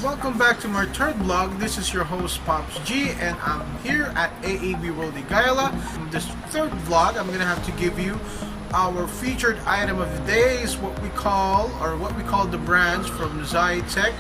Welcome back to my third vlog. This is your host Pops G, and I'm here at AAB World Gala. In this third vlog, I'm gonna have to give you our featured item of the day. Is what we call the brands from Feiyutech,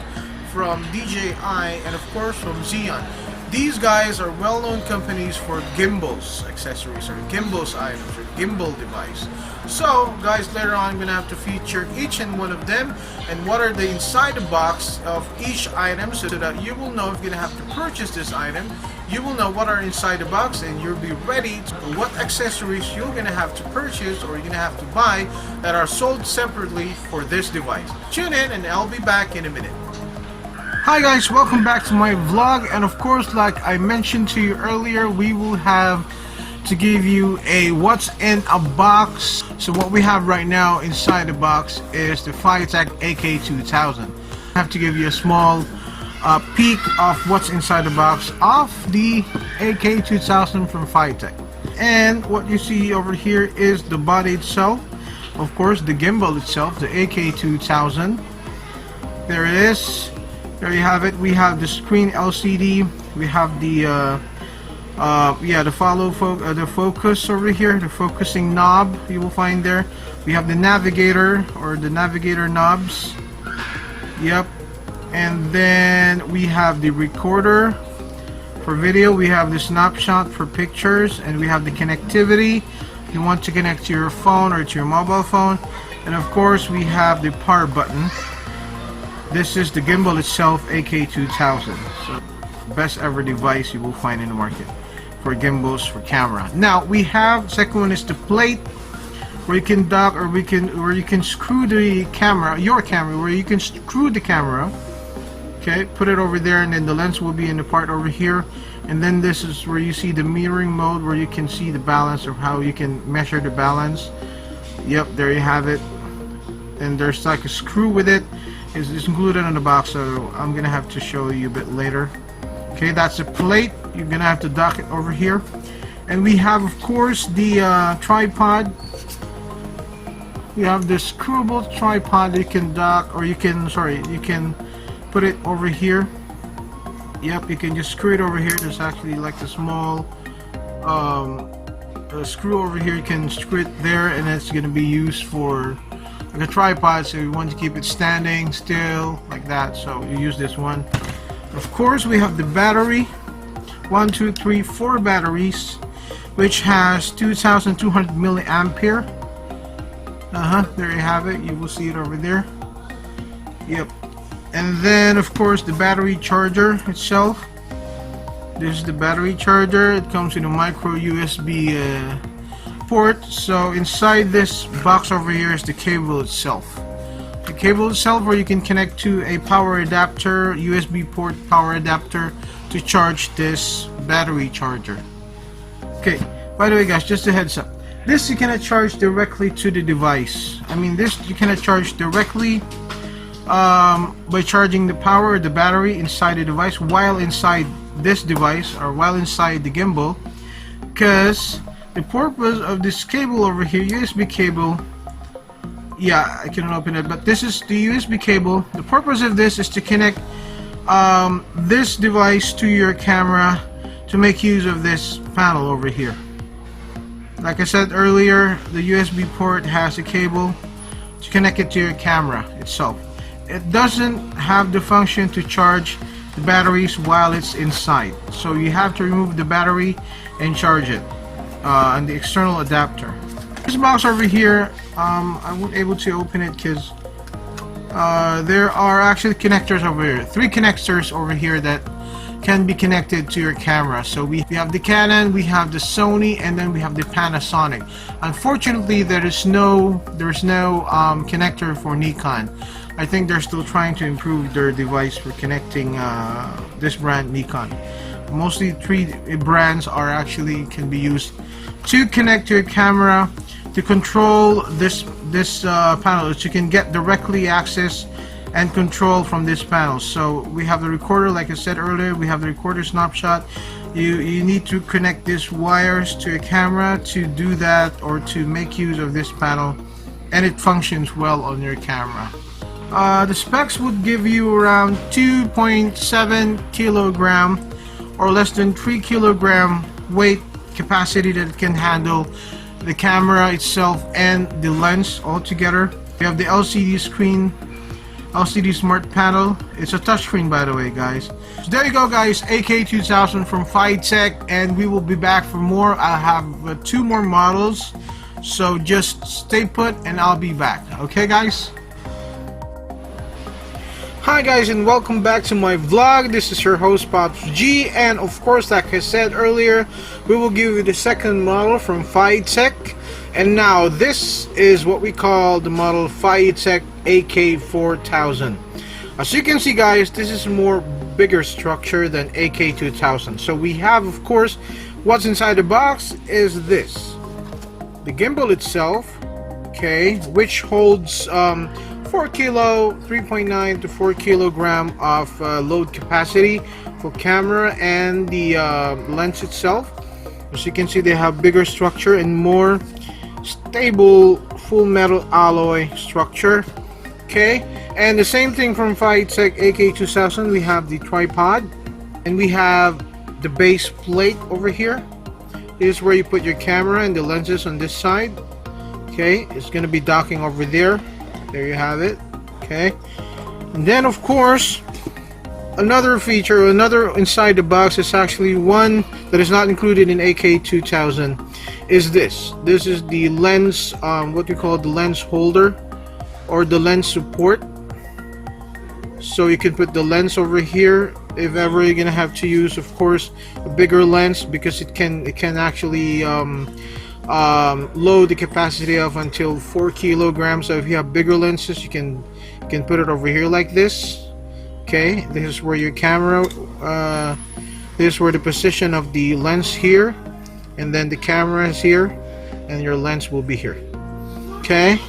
from DJI, and of course from Zhiyun. These guys are well-known companies for gimbals accessories, or gimbals items, or gimbal device. So guys, later on I'm gonna have to feature each and one of them and what are the inside the box of each item, so that you will know if you're gonna have to purchase this item. You will know what are inside the box, and you'll be ready to what accessories you're gonna have to purchase or you're gonna have to buy that are sold separately for this device. Tune in and I'll be back in a minute. Hi guys, welcome back to my vlog, and of course, like I mentioned to you earlier, we will have to give you a what's in a box. So what we have right now inside the box is the Feiyutech AK2000. I have to give you a small peek of what's inside the box of the AK2000 from Feiyutech. And what you see over here is the body itself, of course the gimbal itself, the AK2000. There it is. There you have it. We have the screen LCD. We have the the focus over here, the focusing knob you will find there. We have the navigator, or the navigator knobs. Yep. And then we have the recorder for video. We have the snapshot for pictures, and we have the connectivity. You want to connect to your phone or to your mobile phone, and of course we have the power button. This is the gimbal itself, AK2000. So best ever device you will find in the market for gimbals for camera. Now we have, second one is the plate, where you can dock, or where you can screw the camera, where you can screw the camera. Okay, put it over there, and then the lens will be in the part over here. And then this is where you see the mirroring mode, where you can see the balance, or how you can measure the balance. Yep, there you have it. And there's like a screw with it. It's included in the box, so I'm gonna have to show you a bit later. Okay, that's a plate. You're gonna have to dock it over here. And we have, of course, the tripod. We have this screwable tripod that you can dock, or you can put it over here. Yep, you can just screw it over here. There's actually like a small screw over here. You can screw it there, and it's gonna be used for like a tripod, so you want to keep it standing still like that, so you use this one. Of course, we have the battery, 1 2 3 4 batteries, which has 2200 milliampere. There you have it. You will see it over there. Yep. And then of course the battery charger itself. This is the battery charger. It comes with a micro USB port. So inside this box over here is the cable itself. The cable itself, where you can connect to a power adapter, USB port power adapter, to charge this battery charger. Okay, by the way guys, just a heads up, this you cannot charge directly to the device. I mean, this you cannot charge directly by charging the power, the battery inside the device while inside this device, or while inside the gimbal, because the purpose of this cable over here, USB cable, yeah, I cannot open it, but this is the USB cable. The purpose of this is to connect this device to your camera, to make use of this panel over here. Like I said earlier, the USB port has a cable to connect it to your camera itself. It doesn't have the function to charge the batteries while it's inside, so you have to remove the battery and charge it on the external adapter. This box over here, I wasn't able to open it because there are actually connectors over here, 3 connectors over here that can be connected to your camera. So we have the Canon, we have the Sony, and then we have the Panasonic. Unfortunately, there's no connector for Nikon. I think they're still trying to improve their device for connecting this brand Nikon. Mostly 3 brands can be used to connect to your camera, to control this this panel is you can get directly access and control from this panel. So we have the recorder, like I said earlier, we have the recorder snapshot. You need to connect these wires to a camera to do that, or to make use of this panel, and it functions well on your camera. The specs would give you around 2.7 kilogram or less than 3 kilogram weight capacity that it can handle, the camera itself and the lens all together. We have the LCD screen, LCD smart panel. It's a touchscreen, by the way, guys. So there you go, guys, AK2000 from Feiyutech, and we will be back for more. I have 2 more models, so just stay put and I'll be back. Okay, guys? Hi guys, and welcome back to my vlog. This is your host Pops G, and of course, like I said earlier, we will give you the second model from Feiyutech. And now this is what we call the model Feiyutech AK4000. As you can see, guys, this is more bigger structure than AK2000. So we have, of course, what's inside the box is this, the gimbal itself, okay, which holds 4 kilo, 3.9 to 4 kilogram of load capacity for camera, and the lens itself. As you can see, they have bigger structure and more stable full metal alloy structure. Okay, and the same thing from Feiyutech AK2000. We have the tripod, and we have the base plate over here. This is where you put your camera and the lenses on this side. Okay, it's going to be docking over there. There you have it. Okay, and then of course, another feature, another inside the box is actually one that is not included in AK2000, is this. This is the lens, what we call the lens holder, or the lens support. So you can put the lens over here if ever you're gonna have to use, of course, a bigger lens, because it can actually load the capacity of until 4 kilograms. So if you have bigger lenses, you can put it over here like this. Okay, this is where your camera, this is where the position of the lens here, and then the camera is here, and your lens will be here. Okay,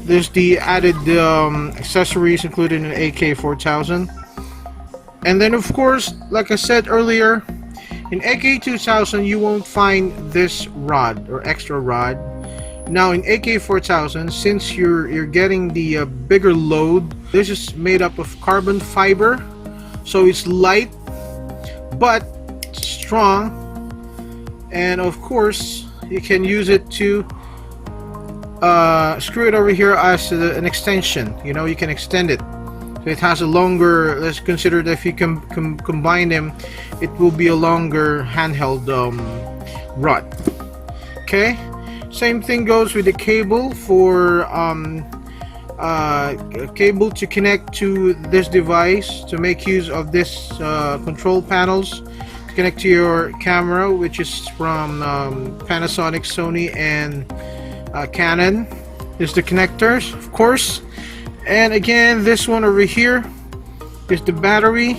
there's the added accessories included in AK4000. And then of course, like I said earlier, in AK2000 you won't find this rod or extra rod. Now in AK4000, since you're getting the bigger load, this is made up of carbon fiber, so it's light but strong, and of course you can use it to screw it over here as an extension. You know, you can extend it. So it has a longer, let's consider that if you can combine them, it will be a longer handheld rod. Okay, same thing goes with the cable for cable to connect to this device, to make use of this control panels to connect to your camera, which is from Panasonic, Sony, and Canon. There's the connectors, of course. And again, this one over here is the battery.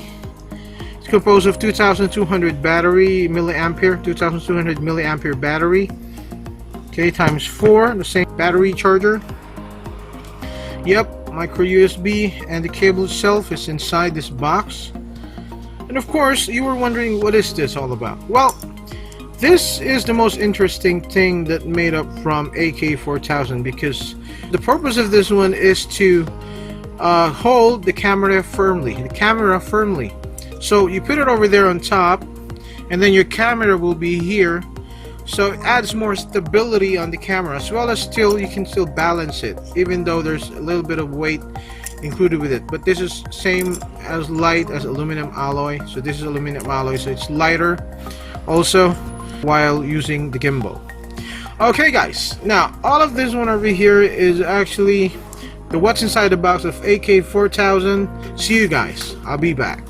It's composed of 2200 battery milliampere, 2200 milliampere battery. Okay, times 4, the same battery charger. Yep, micro USB, and the cable itself is inside this box. And of course, you were wondering, what is this all about? Well, this is the most interesting thing that made up from AK4000, because the purpose of this one is to hold the camera firmly. So you put it over there on top, and then your camera will be here. So it adds more stability on the camera, as well as you can still balance it, even though there's a little bit of weight included with it. But this is same as light as aluminum alloy. So this is aluminum alloy, so it's lighter also while using the gimbal. Okay guys, now all of this one over here is actually the what's inside the box of AK4000. See you guys, I'll be back.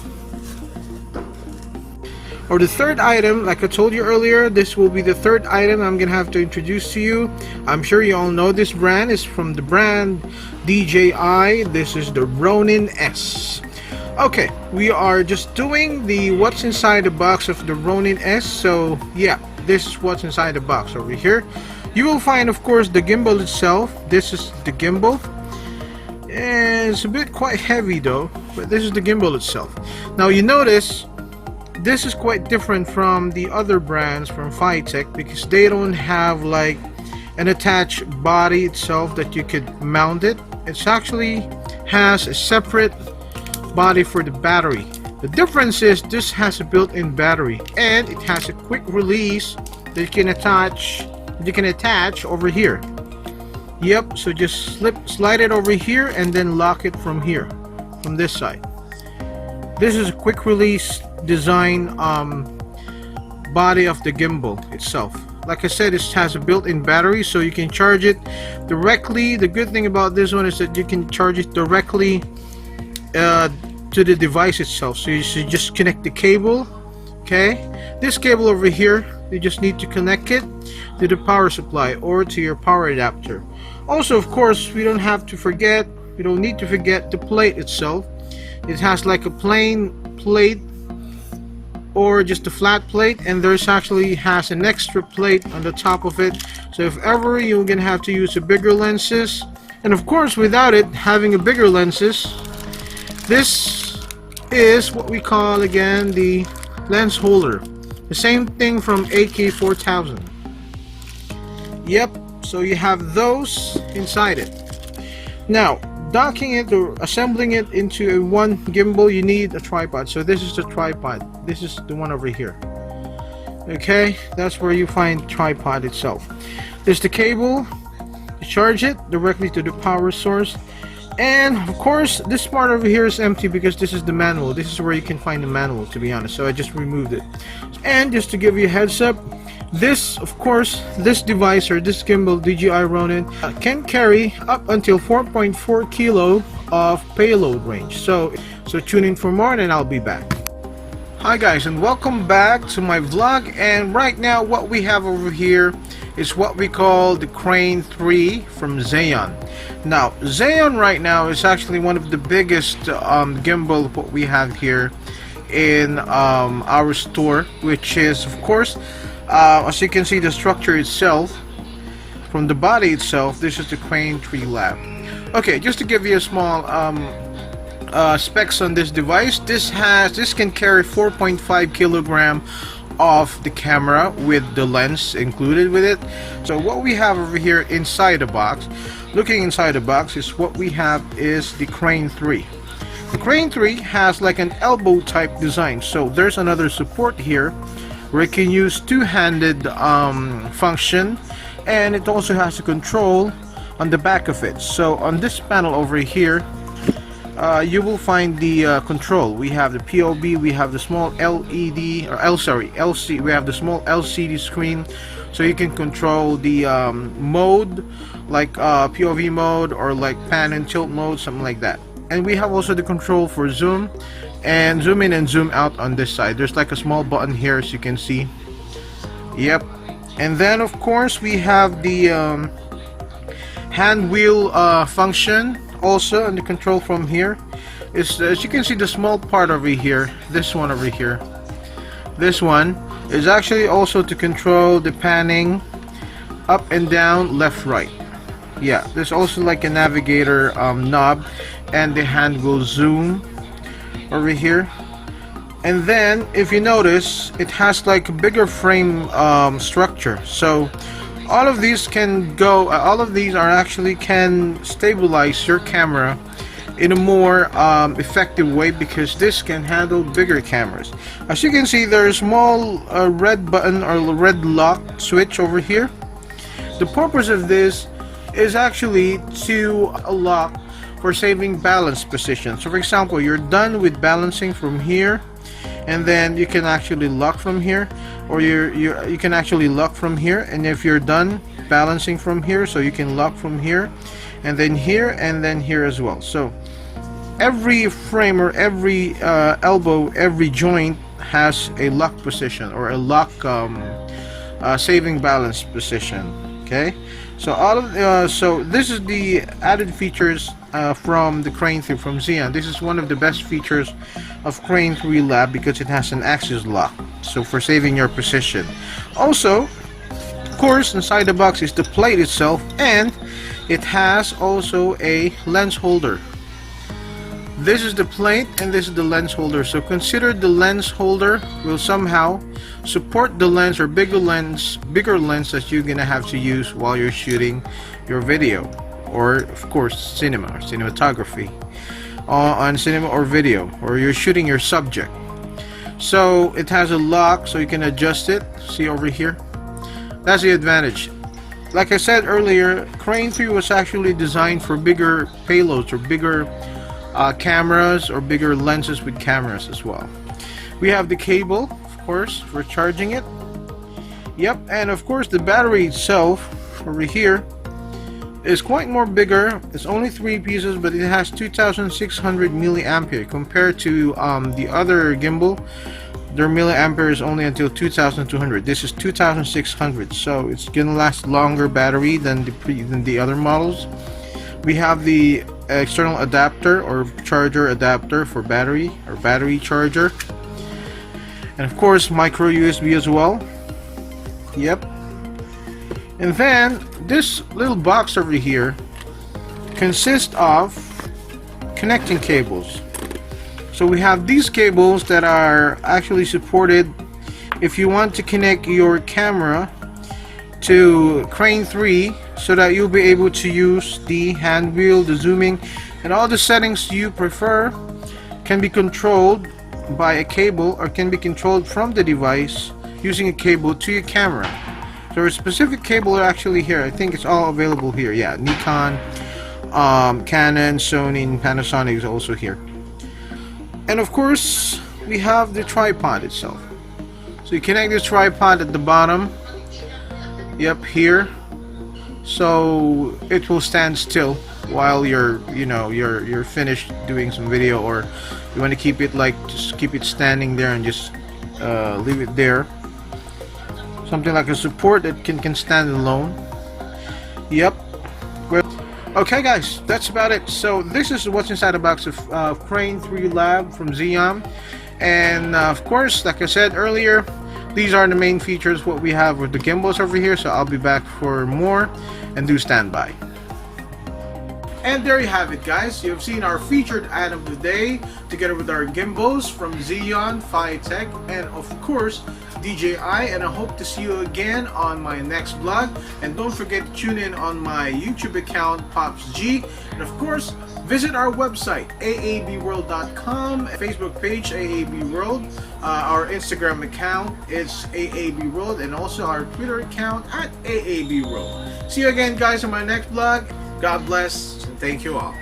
Or the third item, like I told you earlier, this will be the third item I'm gonna have to introduce to you. I'm sure you all know this brand. Is from the brand DJI. This is the Ronin-S. Okay, we are just doing the what's inside the box of the Ronin-S. So yeah, this is what's inside the box over here. You will find, of course, the gimbal itself. This is the gimbal, and it's a bit quite heavy though, but this is the gimbal itself. Now you notice this is quite different from the other brands from Feiyutech, because they don't have like an attached body itself that you could mount it. It's actually has a separate body for the battery. The difference is this has a built-in battery, and it has a quick release that you can attach over here. Yep, so just slide it over here and then lock it from here, from this side. This is a quick release design body of the gimbal itself. Like I said, it has a built-in battery, so you can charge it directly. The good thing about this one is that you can charge it directly to the device itself. So you should just connect the cable. Okay, this cable over here, you just need to connect it to the power supply or to your power adapter. Also, of course, we don't need to forget the plate itself. It has like a plain plate or just a flat plate, and there's actually has an extra plate on the top of it, so if ever you're gonna have to use a bigger lenses, and of course without it having a bigger lenses, this is what we call again the lens holder, the same thing from AK4000. Yep, so you have those inside it. Now docking it or assembling it into a one gimbal, you need a tripod. So this is the tripod. This is the one over here. Okay, that's where you find the tripod itself. There's the cable to charge it directly to the power source, and of course this part over here is empty because this is the manual. This is where you can find the manual, to be honest, so I just removed it. And just to give you a heads up, this, of course, this device or this gimbal DJI Ronin can carry up until 4.4 kilo of payload range. So tune in for more, and I'll be back. Hi guys, and welcome back to my vlog. And right now what we have over here is what we call the Crane 3 from Zhiyun. Now Zhiyun right now is actually one of the biggest gimbal what we have here in our store, which is, of course, as you can see, the structure itself, from the body itself, this is the Crane 3 Lab. Okay, just to give you a small specs on this device, this can carry 4.5 kilogram of the camera with the lens included with it. So what we have over here inside the box, looking inside the box, is what we have is the Crane 3. The Crane 3 has like an elbow type design, so there's another support here where it can use two-handed function, and it also has a control on the back of it. So on this panel over here, you will find the control. We have the POB, we have the small LED or LCD. We have the small LCD screen, so you can control the mode, like POV mode or like pan and tilt mode, something like that. And we have also the control for zoom and zoom in and zoom out on this side. There's like a small button here, as you can see. Yep. And then of course we have the hand wheel function also, and the control from here is, as you can see, the small part over here, this one over here, this one is actually also to control the panning up and down, left, right. Yeah, there's also like a navigator knob, and the hand will zoom over here. And then if you notice, it has like a bigger frame structure, so all of these can go, all of these are actually can stabilize your camera in a more effective way, because this can handle bigger cameras. As you can see, there's a small red button or red lock switch over here. The purpose of this is actually to lock for saving balance position. So for example, you're done with balancing from here, and then you can actually lock from here, or you can actually lock from here, and if you're done balancing from here, so you can lock from here, and then here as well. So every frame or every elbow, every joint has a lock position or a lock saving balance position. Okay, so all of so this is the added features from the Crane 3 from Zhiyun. This is one of the best features of Crane 3 Lab because it has an axis lock, so for saving your position. Also, course, inside the box is the plate itself, and it has also a lens holder. This is the plate and this is the lens holder. So consider the lens holder will somehow support the lens or bigger lens that you're gonna have to use while you're shooting your video, or of course cinema or cinematography, on cinema or video, or you're shooting your subject. So it has a lock so you can adjust it. See over here? That's the advantage. Like I said earlier, Crane 3 was actually designed for bigger payloads or bigger cameras or bigger lenses with cameras as well. We have the cable, of course, for charging it. Yep, and of course the battery itself over here is quite more bigger. It's only 3 pieces, but it has 2600 milliampere compared to the other gimbal. Their milliampere is only until 2200. This is 2600, so it's gonna last longer battery than the other models. We have the external adapter or charger adapter for battery or battery charger, and of course micro USB as well. Yep. And then this little box over here consists of connecting cables. So we have these cables that are actually supported if you want to connect your camera to Crane 3, so that you'll be able to use the hand wheel, the zooming, and all the settings you prefer can be controlled by a cable or can be controlled from the device using a cable to your camera. So a specific cable are actually here. I think it's all available here. Yeah, Nikon, Canon, Sony, and Panasonic is also here. And of course we have the tripod itself. So you connect this tripod at the bottom. Yep, here. So it will stand still while you're finished doing some video, or you want to keep it just keep it standing there and just leave it there. Something like a support that can stand alone. Yep. Okay guys, that's about it. So this is what's inside the box of Crane 3 Lab from Zhiyun. And of course, like I said earlier, these are the main features what we have with the gimbals over here. So I'll be back for more, and do stand by. And there you have it, guys. You have seen our featured item of the day together with our gimbals from Zhiyun, Feiyutech, and of course DJI. And I hope to see you again on my next vlog. And don't forget to tune in on my YouTube account, PopsG. And of course, visit our website, aabworld.com, Facebook page, AAB World. Our Instagram account is AAB World, and also our Twitter account at AAB World. See you again, guys, on my next vlog. God bless, and thank you all.